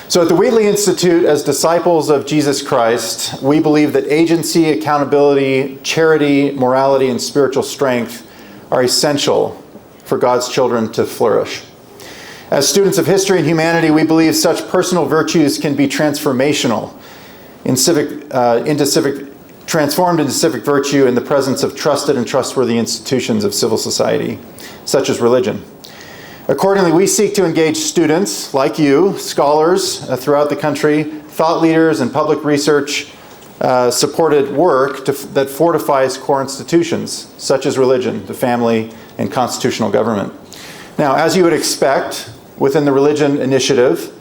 So at the Wheatley Institute, as disciples of Jesus Christ, we believe that agency, accountability, charity, morality, and spiritual strength are essential for God's children to flourish. As students of history and humanity, we believe such personal virtues can be transformational transformed into civic virtue in the presence of trusted and trustworthy institutions of civil society, such as religion. Accordingly, we seek to engage students like you, scholars throughout the country, thought leaders, and public research supported work that fortifies core institutions, such as religion, the family, and constitutional government. Now, as you would expect, within the Religion Initiative,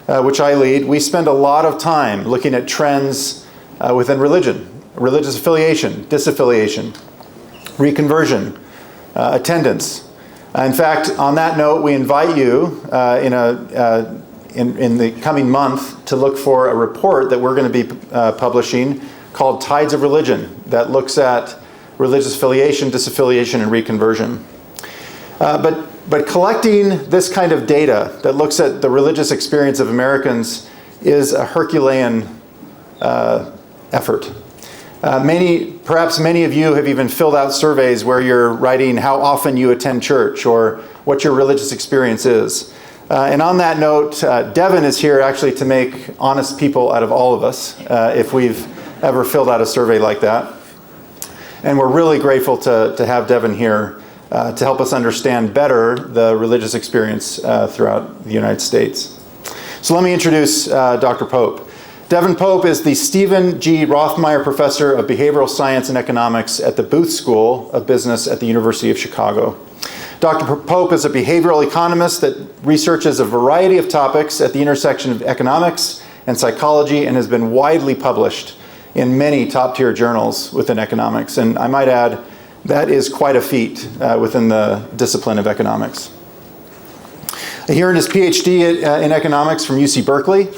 which I lead, we spend a lot of time looking at trends within religion, religious affiliation, disaffiliation, reconversion, attendance. In fact, on that note, we invite you in the coming month to look for a report that we're going to be publishing called Tides of Religion that looks at religious affiliation, disaffiliation, and reconversion. But collecting this kind of data that looks at the religious experience of Americans is a Herculean effort. Perhaps many of you have even filled out surveys where you're writing how often you attend church or what your religious experience is. And on that note, Devin is here actually to make honest people out of all of us if we've ever filled out a survey like that. And we're really grateful to have Devin here to help us understand better the religious experience throughout the United States. So let me introduce Dr. Pope. Devin Pope is the Stephen G. Rothmeyer Professor of Behavioral Science and Economics at the Booth School of Business at the University of Chicago. Dr. Pope is a behavioral economist that researches a variety of topics at the intersection of economics and psychology and has been widely published in many top-tier journals within economics. And I might add, that is quite a feat within the discipline of economics. He earned his PhD in economics from UC Berkeley.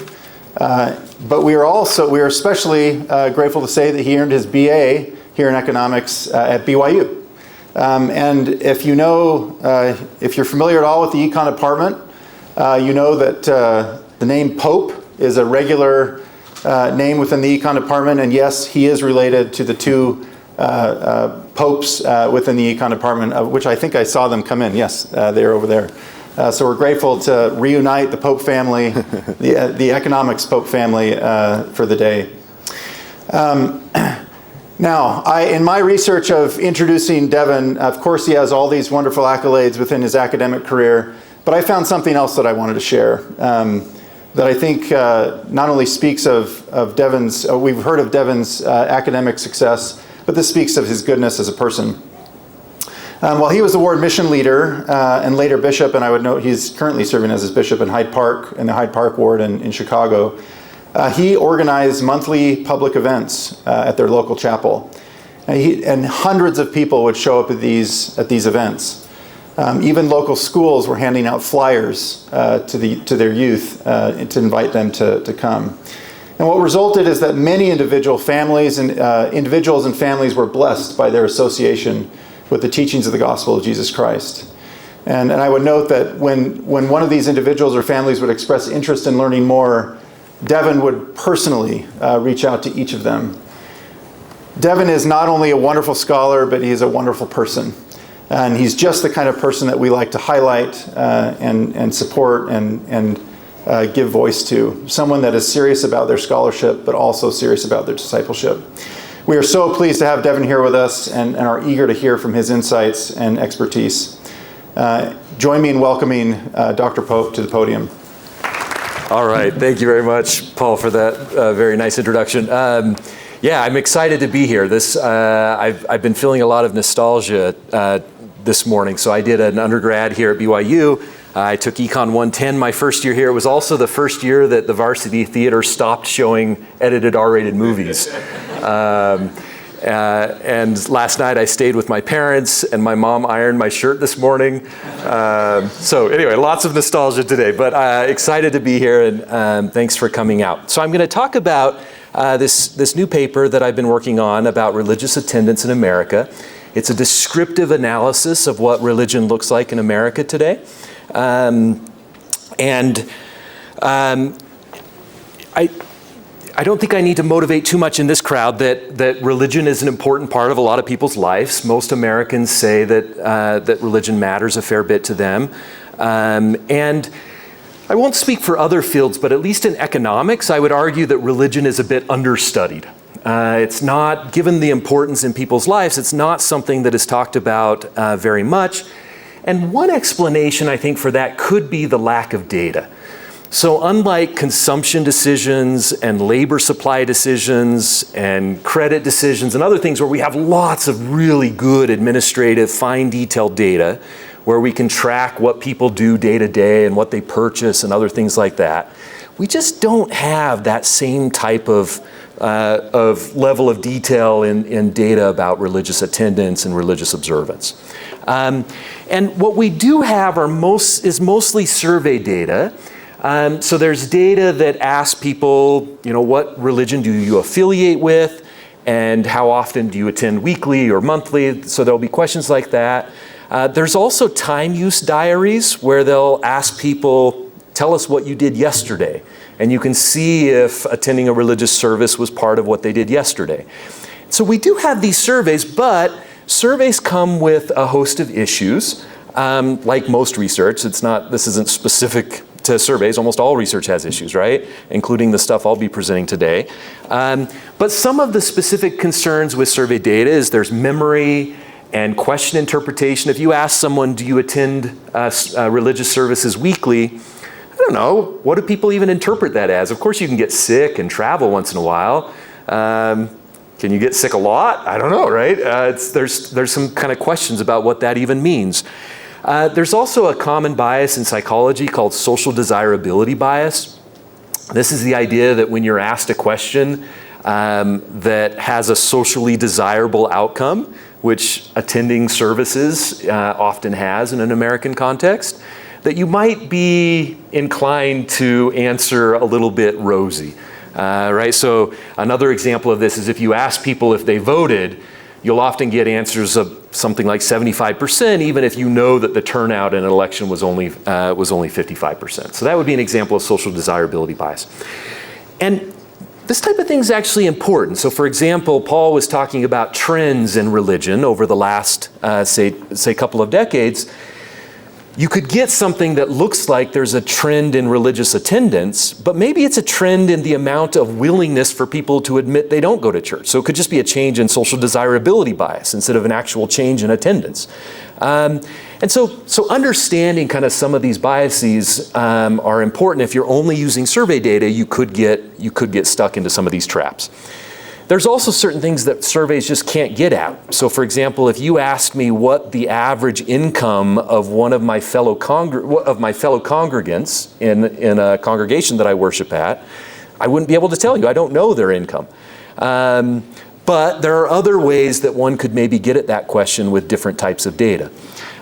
But we are especially grateful to say that he earned his BA here in economics at BYU. And if you're familiar at all with the econ department, you know that the name Pope is a regular name within the econ department. And yes, he is related to the two popes within the econ department, of which I think I saw them come in. Yes, they're over there. So we're grateful to reunite the Pope family, the economics Pope family for the day. Now, in my research of introducing Devin, of course he has all these wonderful accolades within his academic career, but I found something else that I wanted to share that I think not only speaks of Devin's, we've heard of Devin's academic success, but this speaks of his goodness as a person. While he was the ward mission leader and later bishop, and I would note he's currently serving as his bishop in Hyde Park, in the Hyde Park ward in Chicago, he organized monthly public events at their local chapel. And hundreds of people would show up at these events. Even local schools were handing out flyers to their youth to invite them to come. And what resulted is that many individuals and families were blessed by their association with the teachings of the gospel of Jesus Christ. And I would note that when one of these individuals or families would express interest in learning more, Devin would personally reach out to each of them. Devin is not only a wonderful scholar, but he is a wonderful person. And he's just the kind of person that we like to highlight and support and give voice to. Someone that is serious about their scholarship, but also serious about their discipleship. We are so pleased to have Devin here with us and are eager to hear from his insights and expertise. Join me in welcoming Dr. Pope to the podium. All right. Thank you very much, Paul, for that very nice introduction. Yeah, I'm excited to be here. I've been feeling a lot of nostalgia this morning. So I did an undergrad here at BYU. I took Econ 110 my first year here. It was also the first year that the Varsity Theater stopped showing edited R-rated movies. And last night I stayed with my parents and my mom ironed my shirt this morning. So anyway, lots of nostalgia today, but excited to be here and thanks for coming out. So I'm going to talk about this new paper that I've been working on about religious attendance in America. It's a descriptive analysis of what religion looks like in America today. I don't think I need to motivate too much in this crowd that religion is an important part of a lot of people's lives. Most Americans say that religion matters a fair bit to them. And I won't speak for other fields, but at least in economics, I would argue that religion is a bit understudied. It's not, given the importance in people's lives, it's not something that is talked about very much. And one explanation, I think, for that could be the lack of data. So unlike consumption decisions and labor supply decisions and credit decisions and other things where we have lots of really good administrative, fine detailed data, where we can track what people do day to day and what they purchase and other things like that, we just don't have that same type of level of detail in data about religious attendance and religious observance. And what we do have is mostly survey data. So there's data that asks people, what religion do you affiliate with, and how often do you attend weekly or monthly? So there'll be questions like that. There's also time use diaries where they'll ask people, tell us what you did yesterday. And you can see if attending a religious service was part of what they did yesterday. So we do have these surveys, but surveys come with a host of issues. Like most research, this isn't specific to surveys. Almost all research has issues, right? Including the stuff I'll be presenting today. But some of the specific concerns with survey data is there's memory and question interpretation. If you ask someone, do you attend religious services weekly? I don't know. What do people even interpret that as? Of course you can get sick and travel once in a while. Can you get sick a lot? I don't know, right? There's some kind of questions about what that even means. There's also a common bias in psychology called social desirability bias. This is the idea that when you're asked a question that has a socially desirable outcome, which attending services often has in an American context, that you might be inclined to answer a little bit rosy, right? So another example of this is if you ask people if they voted, you'll often get answers of something like 75%, even if you know that the turnout in an election was only 55%. So that would be an example of social desirability bias. And this type of thing is actually important. So for example, Paul was talking about trends in religion over the last, say couple of decades. You could get something that looks like there's a trend in religious attendance, but maybe it's a trend in the amount of willingness for people to admit they don't go to church. So it could just be a change in social desirability bias instead of an actual change in attendance. And so understanding kind of some of these biases are important. If you're only using survey data, you could get stuck into some of these traps. There's also certain things that surveys just can't get at. So for example, if you asked me what the average income of one of my fellow congregants in a congregation that I worship at, I wouldn't be able to tell you. I don't know their income. But there are other ways that one could maybe get at that question with different types of data.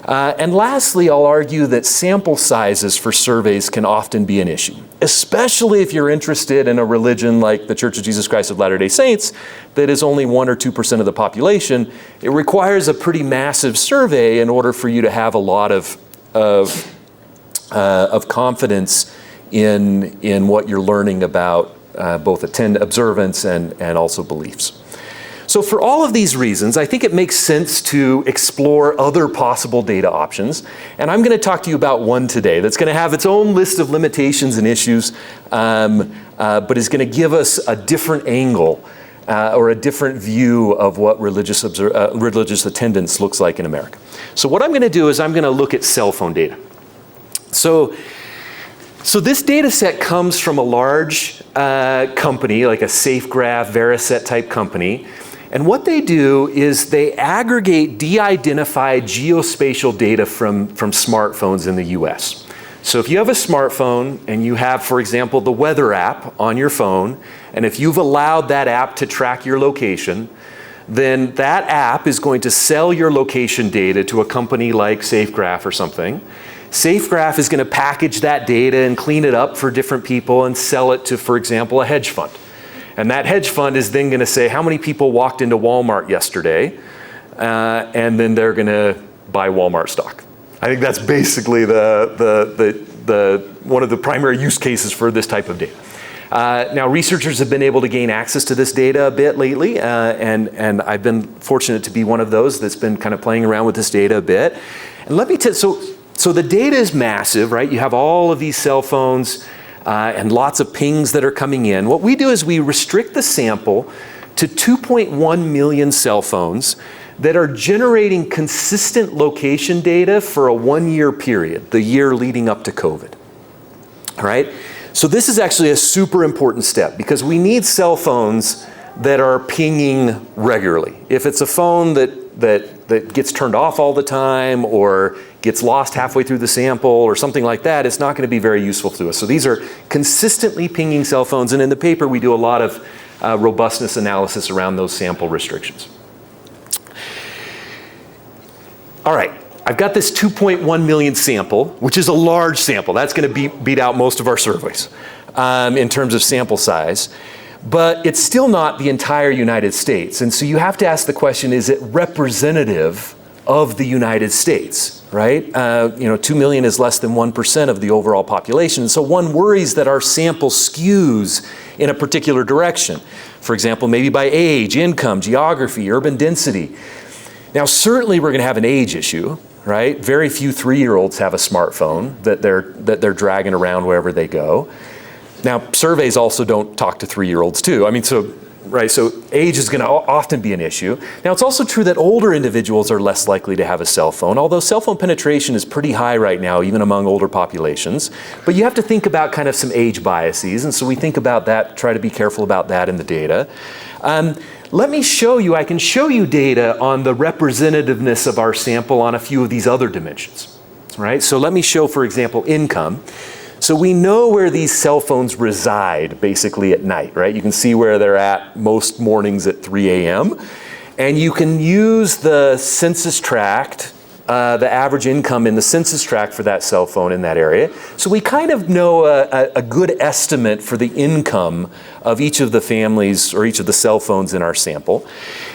And lastly, I'll argue that sample sizes for surveys can often be an issue, especially if you're interested in a religion like the Church of Jesus Christ of Latter-day Saints that is only 1 or 2% of the population. It requires a pretty massive survey in order for you to have a lot of confidence in what you're learning about both observance and also beliefs. So for all of these reasons, I think it makes sense to explore other possible data options. And I'm going to talk to you about one today that's going to have its own list of limitations and issues, but is going to give us a different angle or a different view of what religious attendance looks like in America. So what I'm going to do is I'm going to look at cell phone data. So this data set comes from a large company, like a SafeGraph, Veriset type company. And what they do is they aggregate de-identified geospatial data from smartphones in the US. So if you have a smartphone and you have, for example, the weather app on your phone, and if you've allowed that app to track your location, then that app is going to sell your location data to a company like SafeGraph or something. SafeGraph is going to package that data and clean it up for different people and sell it to, for example, a hedge fund. And that hedge fund is then going to say, how many people walked into Walmart yesterday? And then they're going to buy Walmart stock. I think that's basically one of the primary use cases for this type of data. Now, researchers have been able to gain access to this data a bit lately, and I've been fortunate to be one of those that's been kind of playing around with this data a bit. And let me tell you, so the data is massive, right? You have all of these cell phones and lots of pings that are coming in. What we do is we restrict the sample to 2.1 million cell phones that are generating consistent location data for a 1-year period, the year leading up to COVID, all right? So this is actually a super important step because we need cell phones that are pinging regularly. If it's a phone that gets turned off all the time or gets lost halfway through the sample or something like that, it's not going to be very useful to us. So these are consistently pinging cell phones, and in the paper we do a lot of robustness analysis around those sample restrictions. All right, I've got this 2.1 million sample, which is a large sample. That's going to beat out most of our surveys in terms of sample size. But it's still not the entire United States. And so you have to ask the question, is it representative of the United States, right? 2 million is less than 1% of the overall population. So one worries that our sample skews in a particular direction. For example, maybe by age, income, geography, urban density. Now, certainly we're going to have an age issue, right? Very few 3-year-olds have a smartphone that they're dragging around wherever they go. Now, surveys also don't talk to 3-year-olds too. I mean, so age is going to often be an issue. Now, it's also true that older individuals are less likely to have a cell phone, although cell phone penetration is pretty high right now, even among older populations. But you have to think about kind of some age biases, and so we think about that, try to be careful about that in the data. Let me show you, I can show you data on the representativeness of our sample on a few of these other dimensions, right? So let me show, for example, income. So we know where these cell phones reside basically at night, right? You can see where they're at most mornings at 3 a.m. And you can use the census tract, the average income in the census tract for that cell phone in that area. So we kind of know a good estimate for the income of each of the families or each of the cell phones in our sample.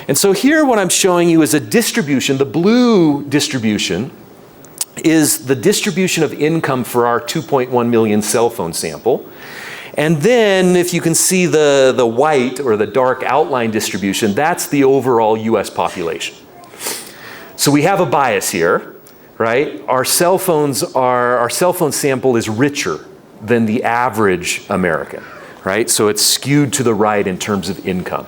And so here what I'm showing you is a distribution. The blue distribution is the distribution of income for our 2.1 million cell phone sample. And then if you can see the white or the dark outline distribution, that's the overall US population. So we have a bias here, right? Our cell phone sample is richer than the average American, right? So it's skewed to the right in terms of income.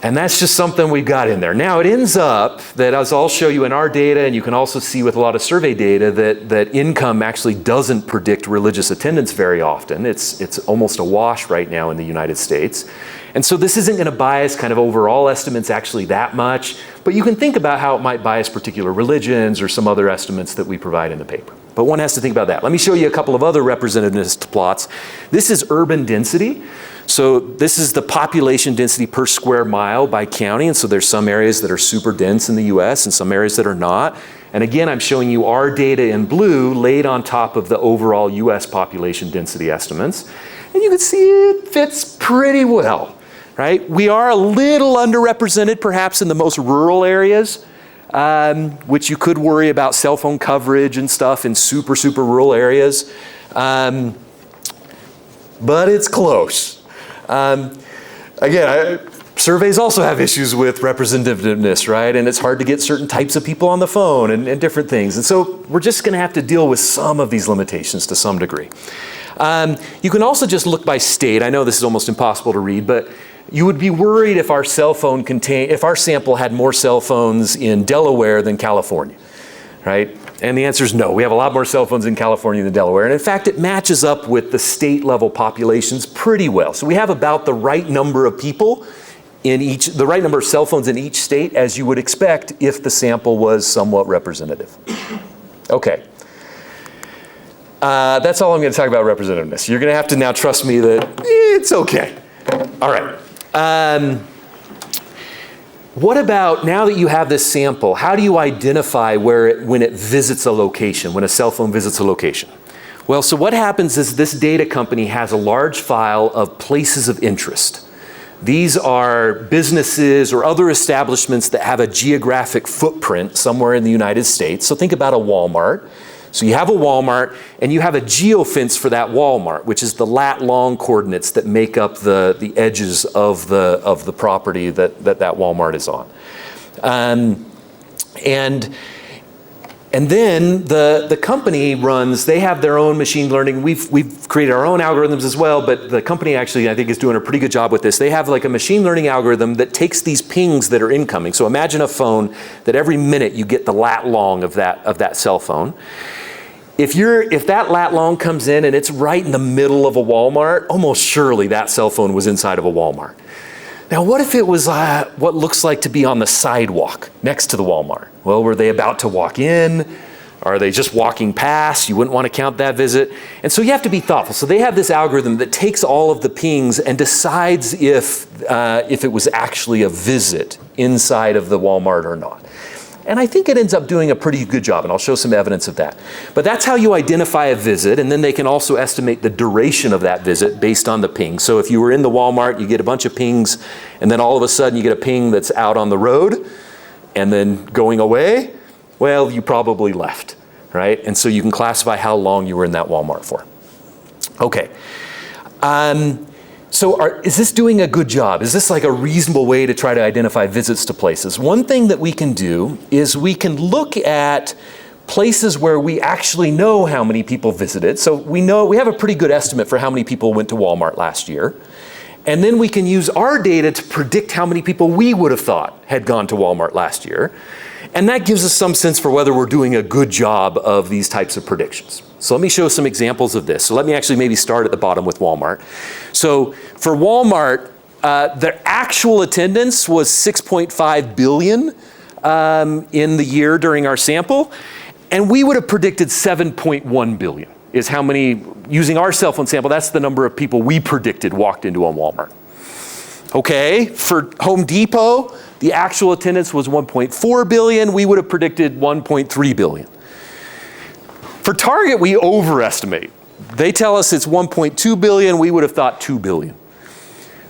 And that's just something we've got in there. Now it ends up that, as I'll show you in our data, and you can also see with a lot of survey data, that income actually doesn't predict religious attendance very often. It's almost a wash right now in the United States. And so this isn't going to bias kind of overall estimates actually that much, but you can think about how it might bias particular religions or some other estimates that we provide in the paper. But one has to think about that. Let me show you a couple of other representativeness plots. This is urban density. So this is the population density per square mile by county. And so there's some areas that are super dense in the US and some areas that are not. And again, I'm showing you our data in blue laid on top of the overall US population density estimates. And you can see it fits pretty well, right? We are a little underrepresented perhaps in the most rural areas, which you could worry about cell phone coverage and stuff in super, super rural areas. But it's close. Surveys also have issues with representativeness, right? And it's hard to get certain types of people on the phone and different things. And so we're just going to have to deal with some of these limitations to some degree. You can also just look by state. I know this is almost impossible to read, but you would be worried if our sample had more cell phones in Delaware than California, right? And the answer is no. We have a lot more cell phones in California than Delaware. And in fact, it matches up with the state level populations pretty well. So we have about the right number of people in the right number of cell phones in each state, as you would expect if the sample was somewhat representative. Okay. That's all I'm going to talk about representativeness. You're going to have to now trust me that it's okay. All right. What about, now that you have this sample, how do you identify when it visits a location, when a cell phone visits a location? Well, so what happens is this data company has a large file of places of interest. These are businesses or other establishments that have a geographic footprint somewhere in the United States. So think about a Walmart. So you have a Walmart, and you have a geofence for that Walmart, which is the lat-long coordinates that make up the edges of the property that Walmart is on. And then the company runs, they have their own machine learning. We've created our own algorithms as well, but the company actually, I think, is doing a pretty good job with this. They have like a machine learning algorithm that takes these pings that are incoming. So imagine a phone that every minute you get the lat long of that cell phone. If that lat long comes in and it's right in the middle of a Walmart, almost surely that cell phone was inside of a Walmart. Now, what if it was what looks like to be on the sidewalk next to the Walmart? Well, were they about to walk in? Are they just walking past? You wouldn't want to count that visit. And so you have to be thoughtful. So they have this algorithm that takes all of the pings and decides if it was actually a visit inside of the Walmart or not. And I think it ends up doing a pretty good job, and I'll show some evidence of that. But that's how you identify a visit, and then they can also estimate the duration of that visit based on the ping. So if you were in the Walmart, you get a bunch of pings, and then all of a sudden you get a ping that's out on the road, and then going away, well, you probably left, right? And so you can classify how long you were in that Walmart for. Okay. So is this doing a good job? Is this like a reasonable way to try to identify visits to places? One thing that we can do is we can look at places where we actually know how many people visited. So we have a pretty good estimate for how many people went to Walmart last year. And then we can use our data to predict how many people we would have thought had gone to Walmart last year. And that gives us some sense for whether we're doing a good job of these types of predictions. So let me show some examples of this. So let me actually maybe start at the bottom with Walmart. So for Walmart, their actual attendance was 6.5 billion in the year during our sample. And we would have predicted 7.1 billion is how many, using our cell phone sample, that's the number of people we predicted walked into a Walmart. Okay, for Home Depot, the actual attendance was 1.4 billion. We would have predicted 1.3 billion. For Target, we overestimate. They tell us it's 1.2 billion. We would have thought 2 billion.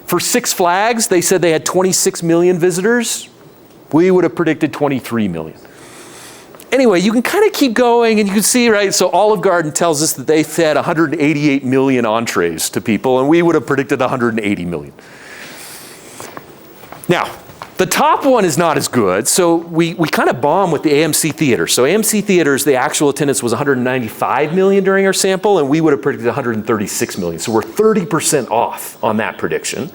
For Six Flags, they said they had 26 million visitors. We would have predicted 23 million. Anyway, you can kind of keep going, and you can see, right, so Olive Garden tells us that they fed 188 million entrees to people, and we would have predicted 180 million. Now, the top one is not as good, so we kind of bomb with the AMC Theaters. So AMC Theaters, the actual attendance was 195 million during our sample, and we would have predicted 136 million. So we're 30% off on that prediction.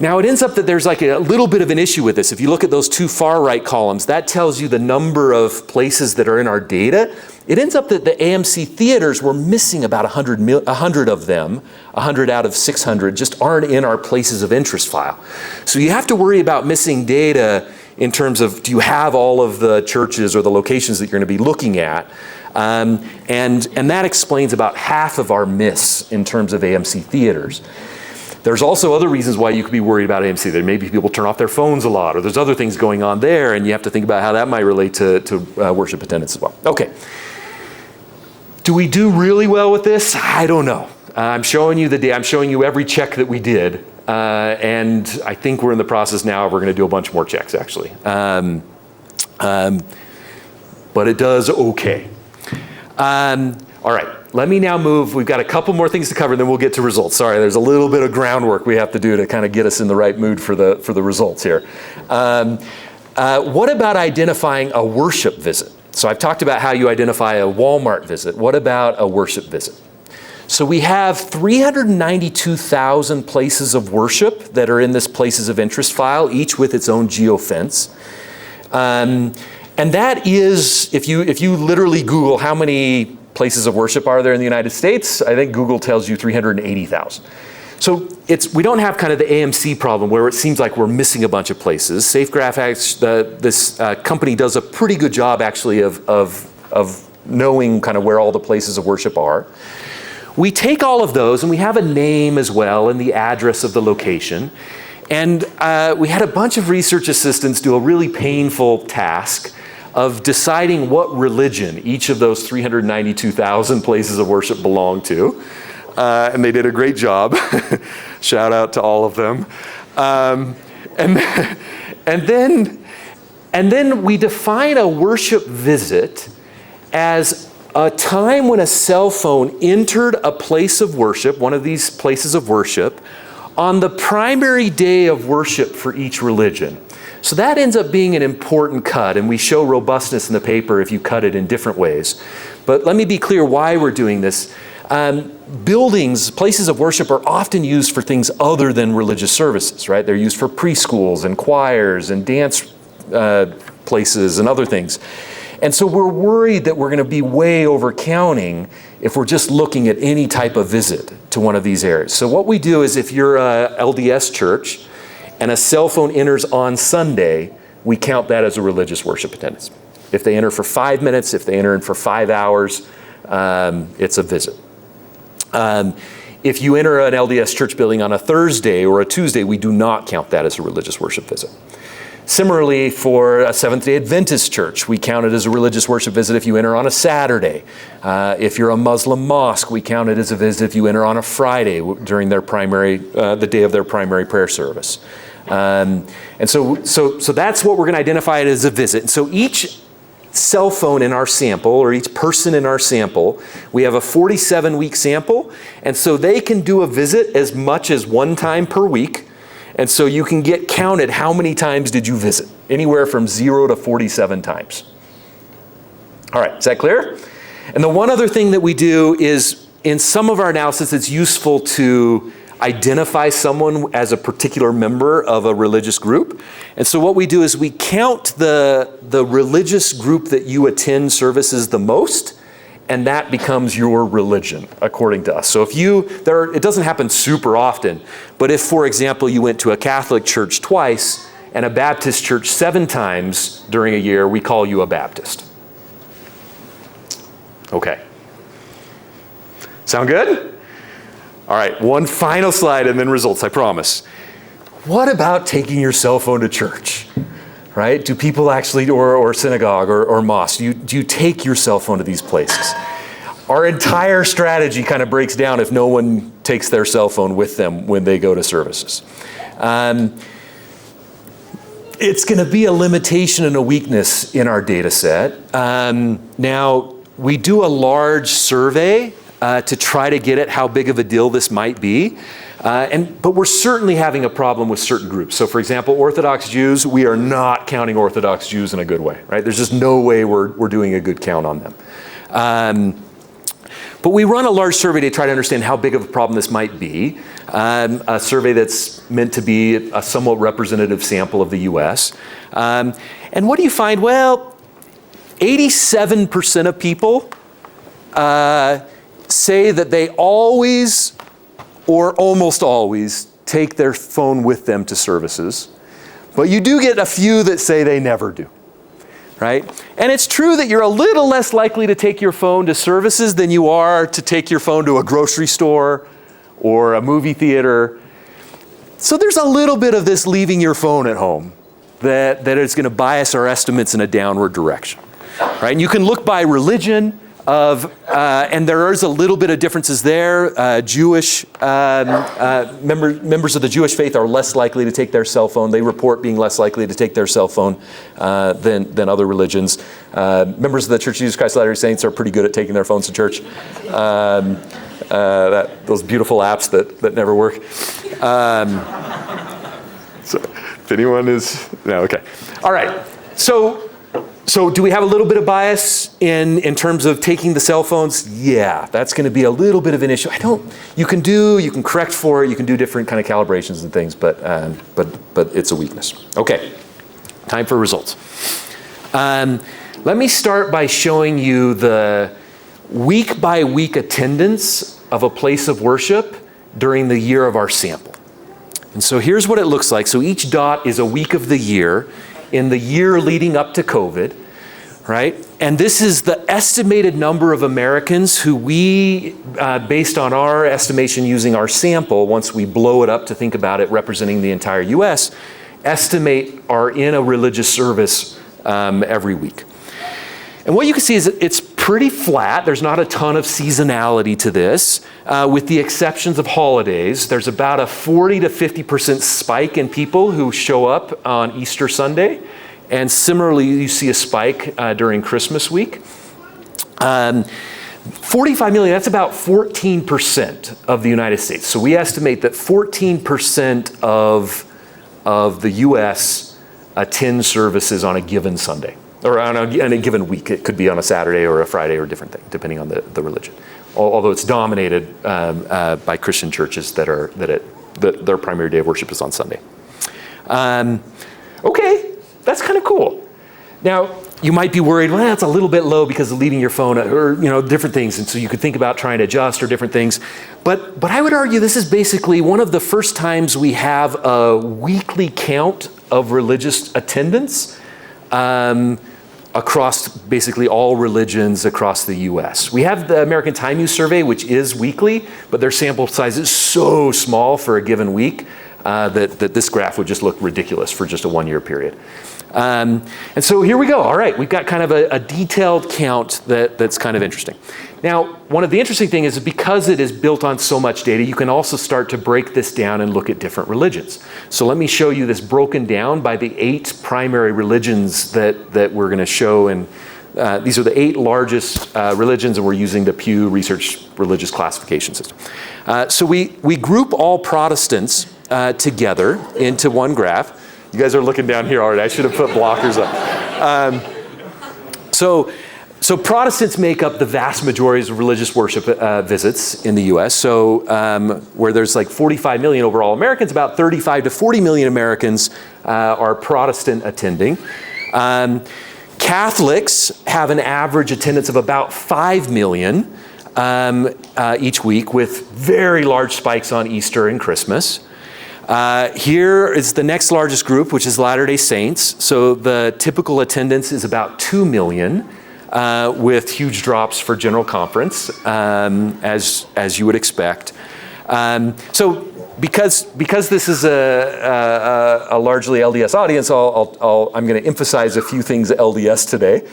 Now it ends up that there's like a little bit of an issue with this. If you look at those two far right columns, that tells you the number of places that are in our data. It ends up that the AMC Theaters were missing about 100 of them, 100 out of 600 just aren't in our places of interest file. So you have to worry about missing data in terms of, do you have all of the churches or the locations that you're going to be looking at? And that explains about half of our miss in terms of AMC Theaters. There's also other reasons why you could be worried about AMC. There may be people turn off their phones a lot, or there's other things going on there, and you have to think about how that might relate to worship attendance as well. Okay. Do we do really well with this? I don't know. I'm showing you the data. I'm showing you every check that we did, and I think we're in the process now. We're going to do a bunch more checks, actually. But it does okay. All right. Let me now move. We've got a couple more things to cover, then we'll get to results. Sorry, there's a little bit of groundwork we have to do to kind of get us in the right mood for the results here. What about identifying a worship visit? So I've talked about how you identify a Walmart visit. What about a worship visit? So we have 392,000 places of worship that are in this places of interest file, each with its own geofence. And that is, if you literally Google how many places of worship are there in the United States, I think Google tells you 380,000. So we don't have kind of the AMC problem where it seems like we're missing a bunch of places. SafeGraph, this company does a pretty good job actually of knowing kind of where all the places of worship are. We take all of those and we have a name as well and the address of the location. And we had a bunch of research assistants do a really painful task of deciding what religion each of those 392,000 places of worship belonged to. And they did a great job. Shout out to all of them. And then we define a worship visit as a time when a cell phone entered a place of worship, one of these places of worship, on the primary day of worship for each religion. So that ends up being an important cut, and we show robustness in the paper if you cut it in different ways. But let me be clear why we're doing this. Buildings, places of worship are often used for things other than religious services, right? They're used for preschools and choirs and dance places and other things. And so we're worried that we're going to be way overcounting if we're just looking at any type of visit to one of these areas. So what we do is if you're a LDS church and a cell phone enters on Sunday, we count that as a religious worship attendance. If they enter for 5 minutes, if they enter in for 5 hours, it's a visit. If you enter an LDS church building on a Thursday or a Tuesday, we do not count that as a religious worship visit. Similarly, for a Seventh-day Adventist church, we count it as a religious worship visit if you enter on a Saturday. If you're a Muslim mosque, we count it as a visit if you enter on a Friday during their the day of their primary prayer service. And so that's what we're going to identify it as a visit. And so each cell phone in our sample, or each person in our sample, we have a 47-week sample, and so they can do a visit as much as one time per week. And so you can get counted how many times did you visit, anywhere from 0 to 47 times. All right, is that clear? And the one other thing that we do is, in some of our analysis, it's useful to identify someone as a particular member of a religious group. And so what we do is we count the religious group that you attend services the most, and that becomes your religion, according to us. So if it doesn't happen super often, but if, for example, you went to a Catholic church twice and a Baptist church 7 times during a year, we call you a Baptist. Okay. Sound good? All right, one final slide and then results, I promise. What about taking your cell phone to church? Right? Do people actually, or synagogue or mosque, do you take your cell phone to these places? Our entire strategy kind of breaks down if no one takes their cell phone with them when they go to services. It's going to be a limitation and a weakness in our data set. Now, we do a large survey to try to get at how big of a deal this might be. But we're certainly having a problem with certain groups. So for example, Orthodox Jews, we are not counting Orthodox Jews in a good way, right? There's just no way we're doing a good count on them. But we run a large survey to try to understand how big of a problem this might be. A survey that's meant to be a somewhat representative sample of the US. And what do you find? Well, 87% of people say that they always or almost always take their phone with them to services. But you do get a few that say they never do, right? And it's true that you're a little less likely to take your phone to services than you are to take your phone to a grocery store or a movie theater. So there's a little bit of this leaving your phone at home that is going to bias our estimates in a downward direction, right? And you can look by religion, and there is a little bit of differences there. Jewish members of the Jewish faith are less likely to take their cell phone. They report being less likely to take their cell phone than other religions. Members of the Church of Jesus Christ of Latter-day Saints are pretty good at taking their phones to church. Those beautiful apps that never work. So if anyone is no, okay, all right. So do we have a little bit of bias in terms of taking the cell phones? Yeah, that's going to be a little bit of an issue. You can correct for it, you can do different kind of calibrations and things, but it's a weakness. Okay, time for results. Let me start by showing you the week by week attendance of a place of worship during the year of our sample. And so here's what it looks like. So each dot is a week of the year in the year leading up to COVID, right? And this is the estimated number of Americans who we, based on our estimation using our sample, once we blow it up to think about it representing the entire US, estimate are in a religious service every week. And what you can see is it's pretty flat. There's not a ton of seasonality to this, with the exceptions of holidays. There's about a 40 to 50% spike in people who show up on Easter Sunday. And similarly, you see a spike during Christmas week. 45 million, that's about 14% of the United States. So we estimate that 14% of the US attend services on a given Sunday, or on a given week. It could be on a Saturday or a Friday or a different thing, depending on the religion. Although it's dominated by Christian churches that their primary day of worship is on Sunday. Okay, that's kind of cool. Now, you might be worried, well, that's a little bit low because of leaving your phone or different things. And so you could think about trying to adjust or different things. But I would argue this is basically one of the first times we have a weekly count of religious attendance across basically all religions across the US. We have the American Time Use Survey, which is weekly, but their sample size is so small for a given week that this graph would just look ridiculous for just a 1-year period. And so here we go. All right, we've got kind of a detailed count that's kind of interesting. Now, one of the interesting things is because it is built on so much data, you can also start to break this down and look at different religions. So let me show you this broken down by the 8 primary religions that we're going to show. And these are the 8 largest religions, and we're using the Pew Research Religious Classification System. So we group all Protestants together into one graph. You guys are looking down here already. I should have put blockers up. So Protestants make up the vast majority of religious worship visits in the U.S. So where there's like 45 million overall Americans, about 35 to 40 million Americans are Protestant attending. Catholics have an average attendance of about 5 million each week, with very large spikes on Easter and Christmas. Here is the next largest group, which is Latter-day Saints. So the typical attendance is about 2 million, with huge drops for General Conference, as you would expect. So because this is a largely LDS audience, I'm going to emphasize a few things LDS today.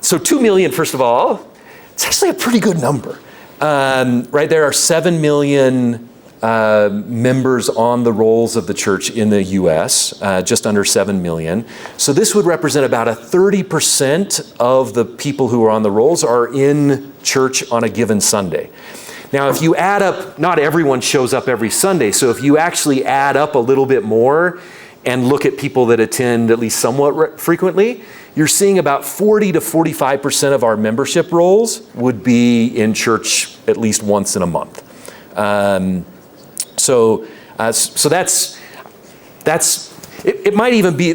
So 2 million, first of all, it's actually a pretty good number. Right, there are 7 million members on the rolls of the church in the U.S., just under 7 million. So this would represent about 30% of the people who are on the rolls are in church on a given Sunday. Now, if you add up, not everyone shows up every Sunday. So if you actually add up a little bit more and look at people that attend at least somewhat frequently, you're seeing about 40 to 45% of our membership rolls would be in church at least once in a month. So that's it might even be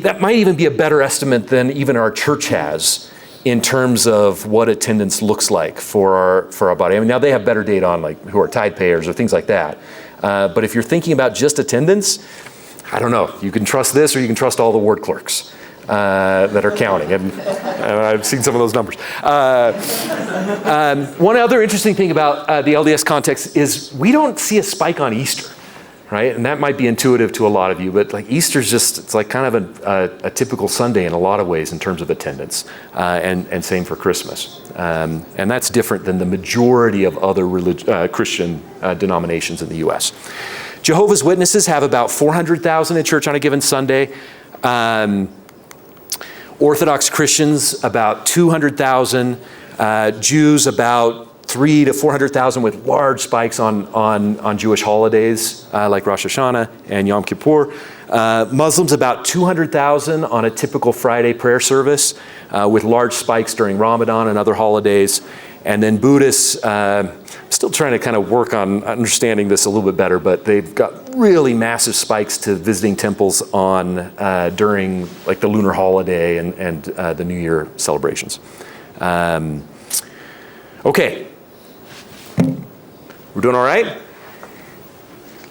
a better estimate than even our church has in terms of what attendance looks like for our body. I mean, now they have better data on like who are tithe payers or things like that. But if you're thinking about just attendance, I don't know. You can trust this, or you can trust all the ward clerks that are counting, and I've seen some of those numbers. One other interesting thing about the LDS context is we don't see a spike on Easter, right? And that might be intuitive to a lot of you, but like Easter's it's like kind of a typical Sunday in a lot of ways in terms of attendance, and same for Christmas. And that's different than the majority of other Christian denominations in the U.S. Jehovah's Witnesses have about 400,000 in church on a given Sunday. Orthodox Christians, about 200,000. Jews, about 300,000 to 400,000, with large spikes on Jewish holidays like Rosh Hashanah and Yom Kippur. Muslims, about 200,000 on a typical Friday prayer service, with large spikes during Ramadan and other holidays. And then Buddhists, still trying to kind of work on understanding this a little bit better, but they've got really massive spikes to visiting temples during like the lunar holiday and the New Year celebrations. Okay, we're doing all right?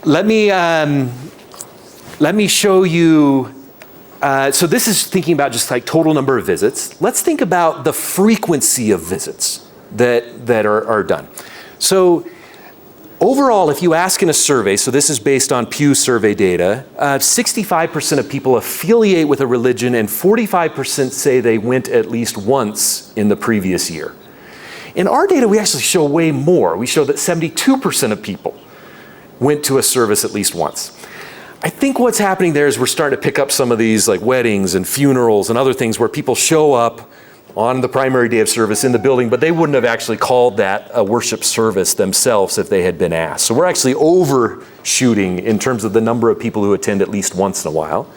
Let me show you. So this is thinking about just like total number of visits. Let's think about the frequency of visits that are done. So overall, if you ask in a survey, so this is based on Pew survey data, 65% of people affiliate with a religion, and 45% say they went at least once in the previous year. In our data, we actually show way more. We show that 72% of people went to a service at least once. I think what's happening there is we're starting to pick up some of these like weddings and funerals and other things where people show up on the primary day of service in the building, but they wouldn't have actually called that a worship service themselves if they had been asked. So we're actually overshooting in terms of the number of people who attend at least once in a while.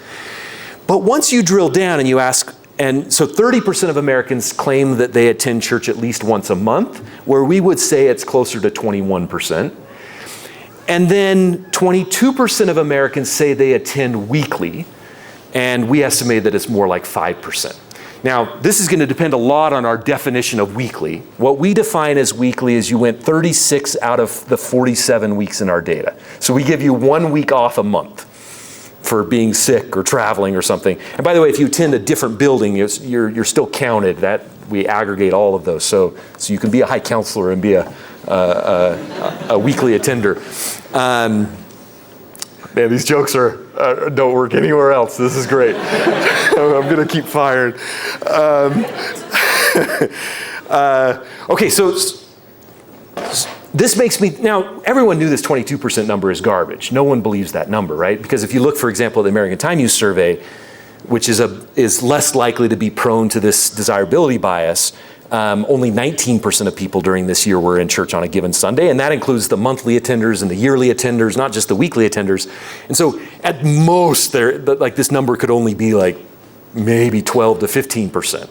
But once you drill down and you ask, and so 30% of Americans claim that they attend church at least once a month, where we would say it's closer to 21%. And then 22% of Americans say they attend weekly, and we estimate that it's more like 5%. Now, this is going to depend a lot on our definition of weekly. What we define as weekly is you went 36 out of the 47 weeks in our data. So we give you 1 week off a month for being sick or traveling or something. And by the way, if you attend a different building, you're still counted. That we aggregate all of those. So you can be a high counselor and be a weekly attender. Man, these jokes don't work anywhere else. This is great. I'm going to keep firing. Okay, so this makes me, now everyone knew this 22% number is garbage. No one believes that number, right? Because if you look, for example, at the American Time Use Survey, which is less likely to be prone to this desirability bias, only 19% of people during this year were in church on a given Sunday, and that includes the monthly attenders and the yearly attenders, not just the weekly attenders. And so at most, this number could only be like maybe 12 to 15%,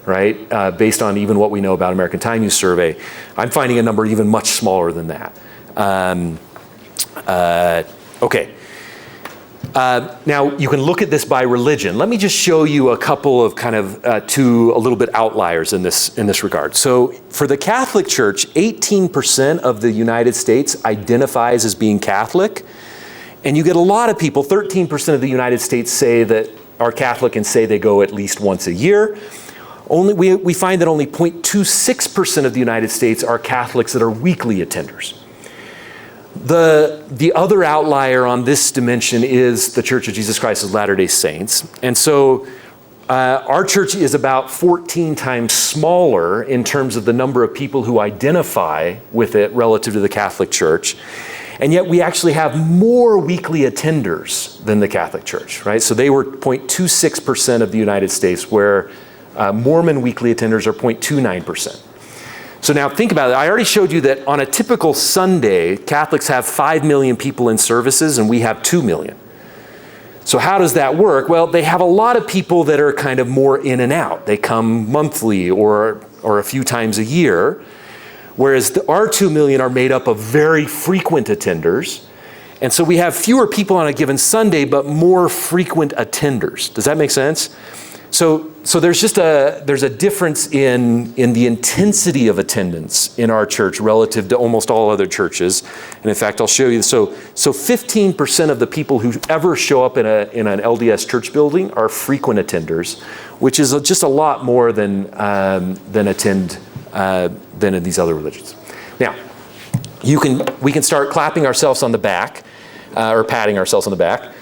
right? Based on even what we know about American Time Use Survey. I'm finding a number even much smaller than that. Okay. Now, you can look at this by religion. Let me just show you a couple of kind of two a little bit outliers in this regard. So for the Catholic Church, 18% of the United States identifies as being Catholic. And you get a lot of people, 13% of the United States say that are Catholic and say they go at least once a year. We find that only 0.26% of the United States are Catholics that are weekly attenders. The other outlier on this dimension is the Church of Jesus Christ of Latter-day Saints. And so our church is about 14 times smaller in terms of the number of people who identify with it relative to the Catholic Church. And yet we actually have more weekly attenders than the Catholic Church, right? So they were 0.26% of the United States, where Mormon weekly attenders are 0.29%. So now think about it. I already showed you that on a typical Sunday, Catholics have 5 million people in services and we have 2 million. So how does that work? Well, they have a lot of people that are kind of more in and out. They come monthly or a few times a year, whereas our 2 million are made up of very frequent attenders. And so we have fewer people on a given Sunday, but more frequent attenders. Does that make sense? So there's a difference in the intensity of attendance in our church relative to almost all other churches. And in fact, I'll show you. So 15% of the people who ever show up in an LDS church building are frequent attenders, which is just a lot more than attend than in these other religions. Now, we can start clapping ourselves on the back or patting ourselves on the back.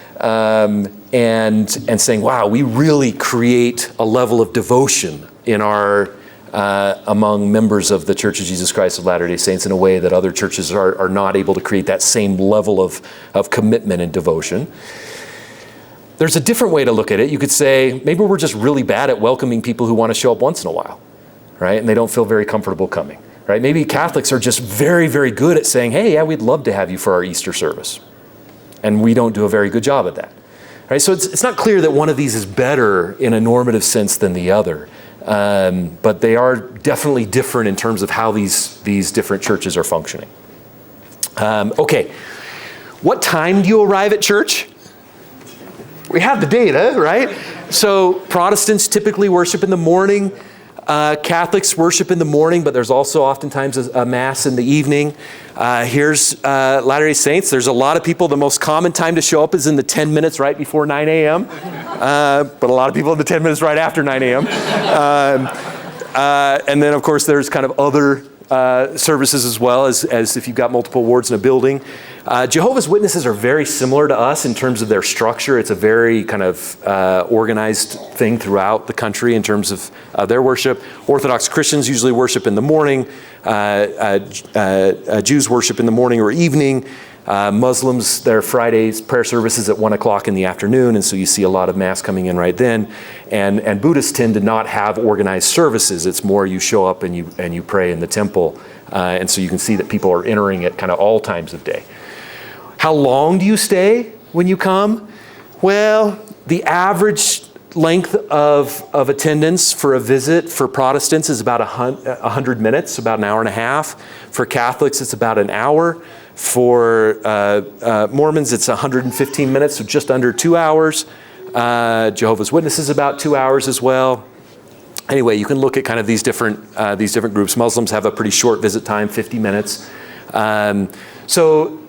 And saying, wow, we really create a level of devotion in our among members of the Church of Jesus Christ of Latter-day Saints in a way that other churches are not able to create that same level of commitment and devotion. There's a different way to look at it. You could say, maybe we're just really bad at welcoming people who want to show up once in a while, right? And they don't feel very comfortable coming, right? Maybe Catholics are just very, very good at saying, hey, yeah, we'd love to have you for our Easter service. And we don't do a very good job at that. Right? So it's not clear that one of these is better in a normative sense than the other. But they are definitely different in terms of how these different churches are functioning. Okay, what time do you arrive at church? We have the data, right? So Protestants typically worship in the morning. Catholics worship in the morning, but there's also oftentimes a mass in the evening. Here's Latter-day Saints. There's a lot of people. The most common time to show up is in the 10 minutes right before 9 a.m. But a lot of people in the 10 minutes right after 9 a.m. And then, of course, there's kind of other services as well as if you've got multiple wards in a building. Jehovah's Witnesses are very similar to us in terms of their structure. It's a very kind of organized thing throughout the country in terms of their worship. Orthodox Christians usually worship in the morning. Jews worship in the morning or evening. Muslims, their Fridays prayer service is at 1 o'clock in the afternoon, and so you see a lot of mass coming in right then. And Buddhists tend to not have organized services. It's more you show up and you pray in the temple. And so you can see that people are entering at kind of all times of day. How long do you stay when you come? Well, the average length of attendance for a visit for Protestants is about 100 minutes, about an hour and a half. For Catholics, it's about an hour. For Mormons, it's 115 minutes, so just under 2 hours. Jehovah's Witnesses about 2 hours as well. Anyway, you can look at kind of these different groups. Muslims have a pretty short visit time, 50 minutes. So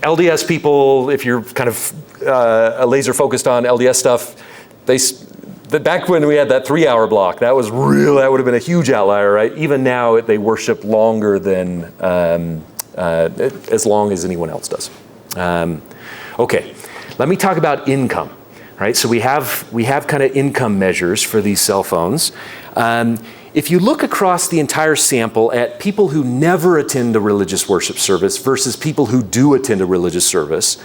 LDS people, if you're kind of laser focused on LDS stuff, back when we had that 3 hour block, that would have been a huge outlier, right? Even now, they worship longer than as long as anyone else does. Okay, let me talk about income. Right, so we have kind of income measures for these cell phones. If you look across the entire sample at people who never attend a religious worship service versus people who do attend a religious service,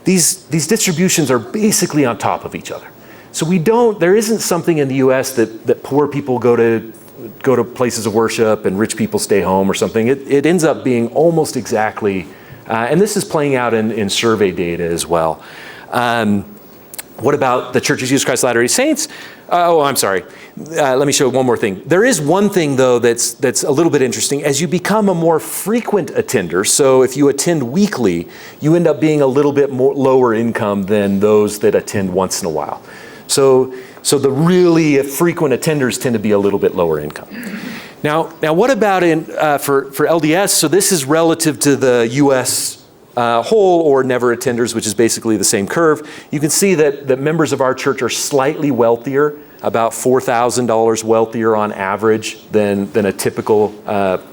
these distributions are basically on top of each other. So there isn't something in the US that poor people go to places of worship and rich people stay home or something. It ends up being almost exactly, and this is playing out in survey data as well. What about the Church of Jesus Christ of Latter-day Saints? I'm sorry. Let me show one more thing. There is one thing, though, that's a little bit interesting. As you become a more frequent attender, so if you attend weekly, you end up being a little bit more lower income than those that attend once in a while. So the really frequent attenders tend to be a little bit lower income. Now what about for LDS? So this is relative to the U.S. Whole or never attenders, which is basically the same curve. You can see that members of our church are slightly wealthier, about $4,000 wealthier on average than a typical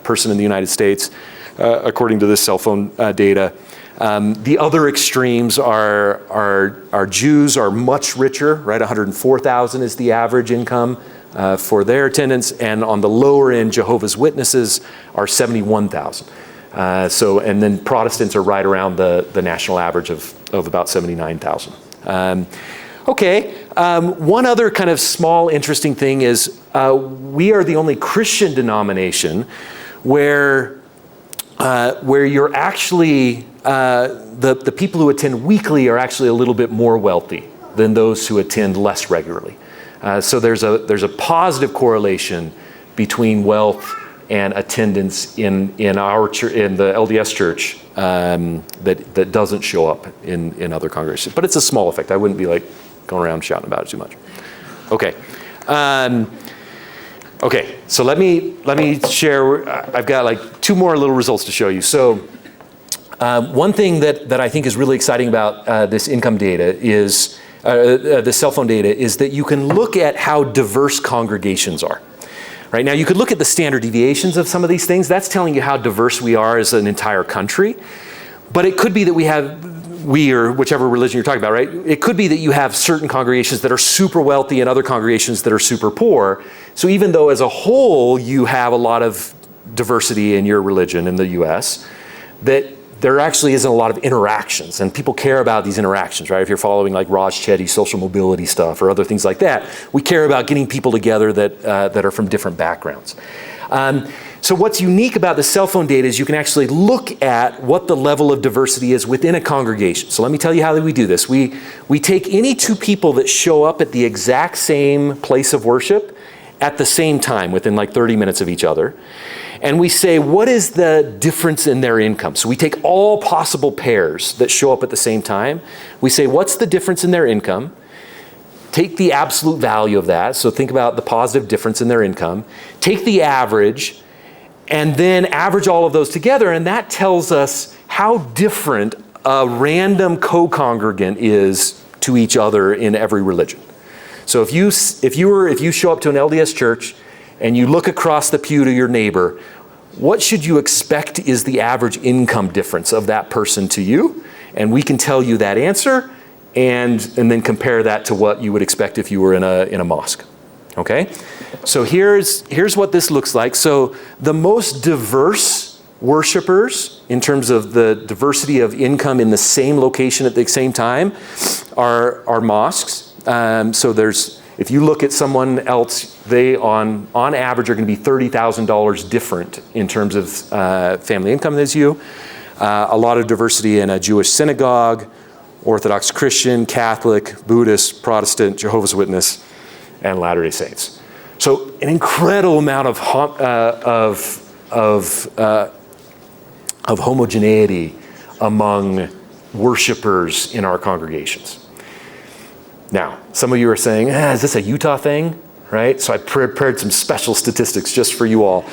person in the United States, according to this cell phone data. The other extremes are Jews are much richer, right? 104,000 is the average income for their attendance, and on the lower end, Jehovah's Witnesses are 71,000. And then Protestants are right around the national average of about 79,000. One other kind of small interesting thing is we are the only Christian denomination where you're actually, the people who attend weekly are actually a little bit more wealthy than those who attend less regularly. So there's a positive correlation between wealth and attendance in our church, in the LDS church, that doesn't show up in other congregations. But it's a small effect. I wouldn't be like going around shouting about it too much. Okay. So let me share. I've got like 2 more little results to show you. So one thing that I think is really exciting about this income data is the cell phone data is that you can look at how diverse congregations are. Right now, you could look at the standard deviations of some of these things. That's telling you how diverse we are as an entire country. But it could be that we or whichever religion you're talking about, right? It could be that you have certain congregations that are super wealthy and other congregations that are super poor. So even though as a whole you have a lot of diversity in your religion in the US, that there actually isn't a lot of interactions, and people care about these interactions, right? If you're following like Raj Chetty's social mobility stuff or other things like that, we care about getting people together that are from different backgrounds. So what's unique about the cell phone data is you can actually look at what the level of diversity is within a congregation. So let me tell you how we do this. We take any 2 people that show up at the exact same place of worship at the same time, within like 30 minutes of each other. And we say, what is the difference in their income? So we take all possible pairs that show up at the same time. We say, what's the difference in their income? Take the absolute value of that. So think about the positive difference in their income. Take the average, and then average all of those together. And that tells us how different a random co-congregant is to each other in every religion. So if you show up to an LDS church and you look across the pew to your neighbor, what should you expect is the average income difference of that person to you? And we can tell you that answer and then compare that to what you would expect if you were in a mosque. Okay? So here's what this looks like. So the most diverse worshipers, in terms of the diversity of income in the same location at the same time, are mosques. So if you look at someone else, they on average are going to be $30,000 different in terms of family income as you. A lot of diversity in a Jewish synagogue, Orthodox Christian, Catholic, Buddhist, Protestant, Jehovah's Witness, and Latter-day Saints. So an incredible amount of homogeneity among worshipers in our congregations. Now, some of you are saying, is this a Utah thing? Right? So I prepared some special statistics just for you all.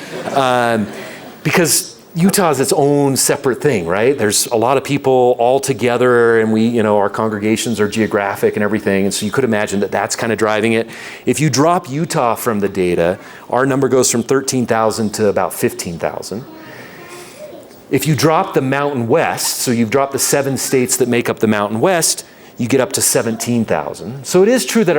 Because Utah is its own separate thing, right? There's a lot of people all together, and our congregations are geographic and everything, and so you could imagine that that's kind of driving it. If you drop Utah from the data, our number goes from 13,000 to about 15,000. If you drop the Mountain West, so you've dropped the 7 states that make up the Mountain West, you get up to 17,000. So it is true that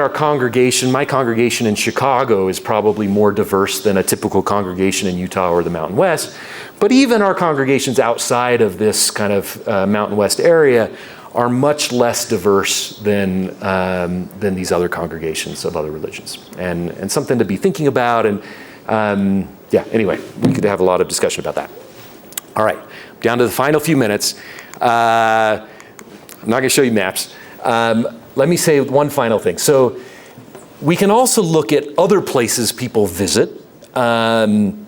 my congregation in Chicago is probably more diverse than a typical congregation in Utah or the Mountain West. But even our congregations outside of this kind of Mountain West area are much less diverse than these other congregations of other religions. And something to be thinking about. And anyway, we could have a lot of discussion about that. All right, down to the final few minutes. I'm not going to show you maps. Let me say one final thing. So we can also look at other places people visit. And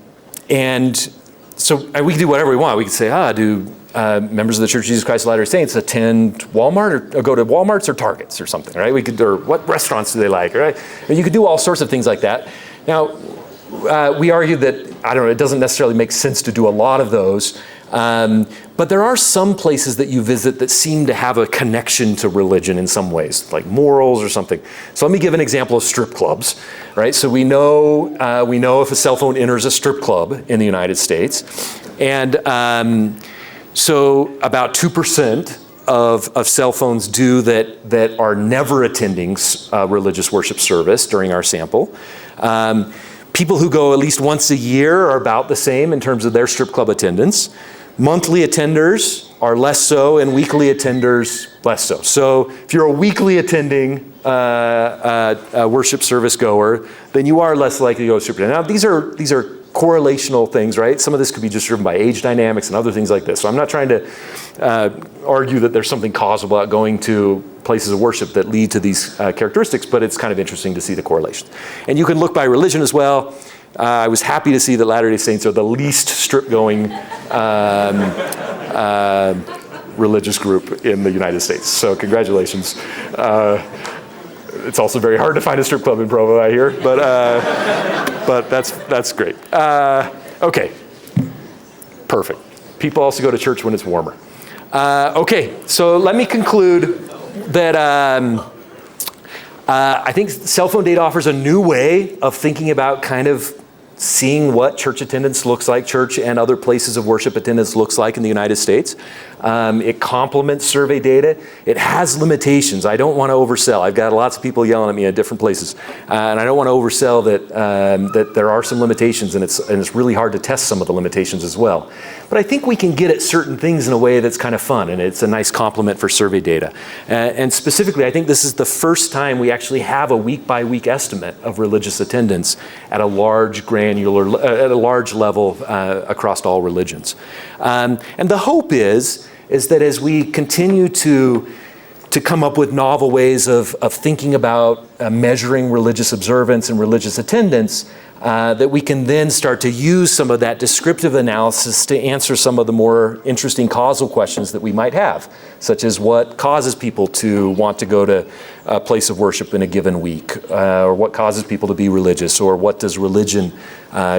so we can do whatever we want. We can say, do members of the Church of Jesus Christ of Latter-day Saints attend Walmart or go to Walmarts or Targets or something, right? Or what restaurants do they like, right? And you could do all sorts of things like that. Now, we argue that, it doesn't necessarily make sense to do a lot of those. But there are some places that you visit that seem to have a connection to religion in some ways, like morals or something. So let me give an example of strip clubs, right? So we know if a cell phone enters a strip club in the United States, and so about 2% of cell phones do that are never attending religious worship service during our sample. People who go at least once a year are about the same in terms of their strip club attendance. Monthly attenders are less so, and weekly attenders less so. So if you're a weekly attending worship service goer, then you are less likely to go to strip club. Now these are correlational things, right? Some of this could be just driven by age dynamics and other things like this. So I'm not trying to argue that there's something causal about going to places of worship that lead to these characteristics, but it's kind of interesting to see the correlations. And you can look by religion as well. I was happy to see that Latter-day Saints are the least strip-going religious group in the United States. So congratulations. It's also very hard to find a strip club in Provo, I hear, but that's great. Okay, perfect. People also go to church when it's warmer. Okay, so let me conclude that I think cell phone data offers a new way of thinking about kind of seeing what church attendance looks like, church and other places of worship attendance looks like in the United States. It complements survey data. It has limitations. I don't want to oversell. I've got lots of people yelling at me at different places, and I don't want to oversell that there are some limitations, and it's really hard to test some of the limitations as well. But I think we can get at certain things in a way that's kind of fun, and it's a nice complement for survey data. And specifically, I think this is the first time we actually have a week-by-week estimate of religious attendance at a large level across all religions. And the hope is that as we continue to come up with novel ways of thinking about measuring religious observance and religious attendance, that we can then start to use some of that descriptive analysis to answer some of the more interesting causal questions that we might have, such as what causes people to want to go to a place of worship in a given week, or what causes people to be religious, or what does religion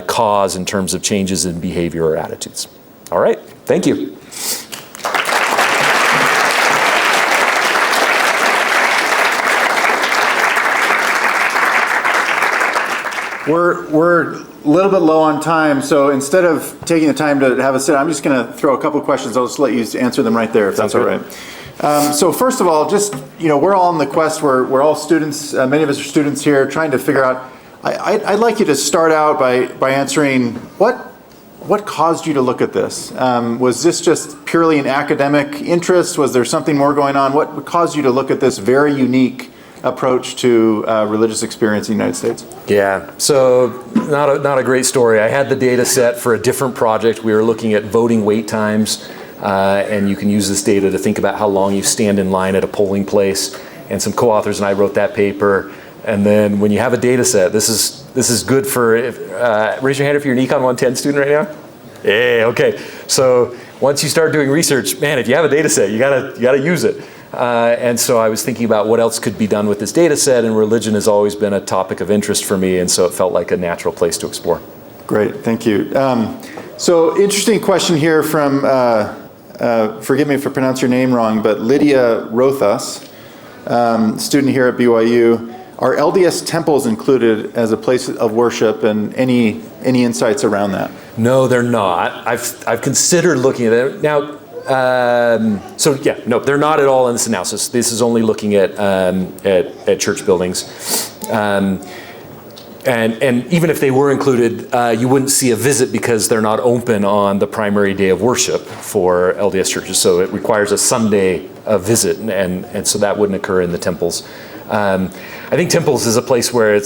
cause in terms of changes in behavior or attitudes. All right, thank you. We're a little bit low on time, so instead of taking the time to have a sit, I'm just going to throw a couple questions. I'll just let you answer them right there, if that's all right. So first of all, just, we're all on the quest. We're all students. Many of us are students here trying to figure out. I'd like you to start out by answering what what caused you to look at this? Was this just purely an academic interest? Was there something more going on? What caused you to look at this very unique approach to religious experience in the United States? Yeah, so not a great story. I had the data set for a different project. We were looking at voting wait times, and you can use this data to think about how long you stand in line at a polling place. And some co-authors and I wrote that paper. And then when you have a data set, this is good for, raise your hand if you're an Econ 110 student right now. Yeah, okay. So once you start doing research, man, if you have a data set, you gotta use it. And so I was thinking about what else could be done with this data set, and religion has always been a topic of interest for me, and so it felt like a natural place to explore. Great, thank you. So interesting question here from, forgive me if I pronounce your name wrong, but Lydia Rothas, student here at BYU. Are LDS temples included as a place of worship, and any insights around that? No, they're not. I've considered looking at it. Now, so yeah, no, they're not at all in this analysis. This is only looking at church buildings. And even if they were included, you wouldn't see a visit because they're not open on the primary day of worship for LDS churches. So it requires a Sunday visit, and so that wouldn't occur in the temples. I think temples is a place where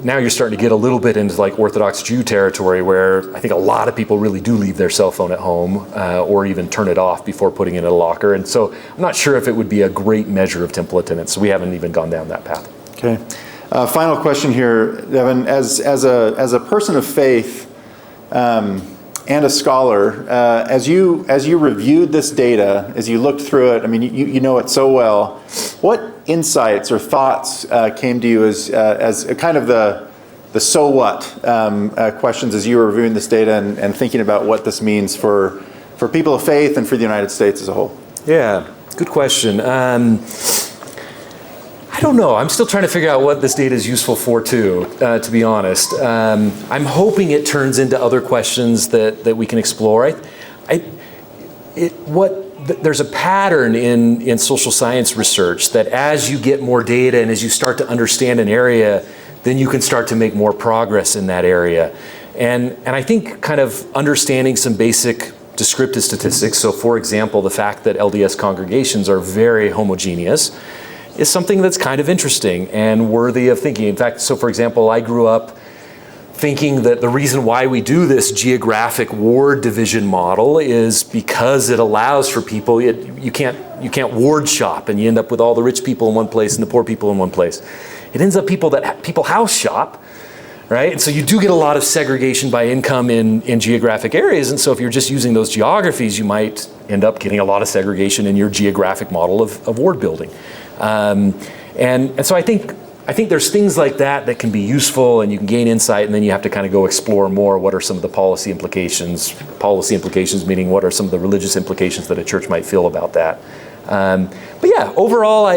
now you're starting to get a little bit into like Orthodox Jew territory, where I think a lot of people really do leave their cell phone at home or even turn it off before putting it in a locker. And so I'm not sure if it would be a great measure of temple attendance. So we haven't even gone down that path. Okay. Final question here, Devin. As a person of faith and a scholar, as you reviewed this data, as you looked through it, I mean, you know it so well. What insights or thoughts came to you as a kind of the so what questions as you were reviewing this data and thinking about what this means for people of faith and for the United States as a whole? Yeah, good question. I don't know. I'm still trying to figure out what this data is useful for too, to be honest. I'm hoping it turns into other questions that we can explore. There's a pattern in social science research that as you get more data and as you start to understand an area, then you can start to make more progress in that area. And I think kind of understanding some basic descriptive statistics, so for example, the fact that LDS congregations are very homogeneous, is something that's kind of interesting and worthy of thinking. In fact, so for example, I grew up thinking that the reason why we do this geographic ward division model is because it allows for people, you can't ward shop and you end up with all the rich people in one place and the poor people in one place. It ends up people house shop, right? And so you do get a lot of segregation by income in geographic areas. And so if you're just using those geographies, you might end up getting a lot of segregation in your geographic model of ward building. And so I think there's things like that can be useful, and you can gain insight, and then you have to kind of go explore more what are some of the policy implications meaning what are some of the religious implications that a church might feel about that. But yeah, overall,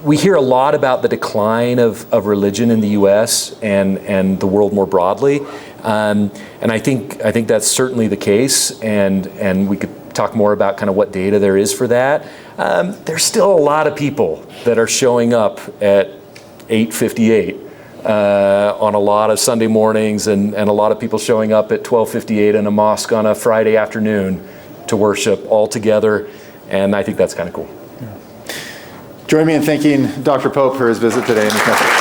we hear a lot about the decline of religion in the US and the world more broadly. And I think that's certainly the case, and we could talk more about kind of what data there is for that. There's still a lot of people that are showing up at 8:58 on a lot of Sunday mornings, and a lot of people showing up at 12:58 in a mosque on a Friday afternoon to worship all together, and I think that's kind of cool. Join me in thanking Dr. Pope for his visit today in the country.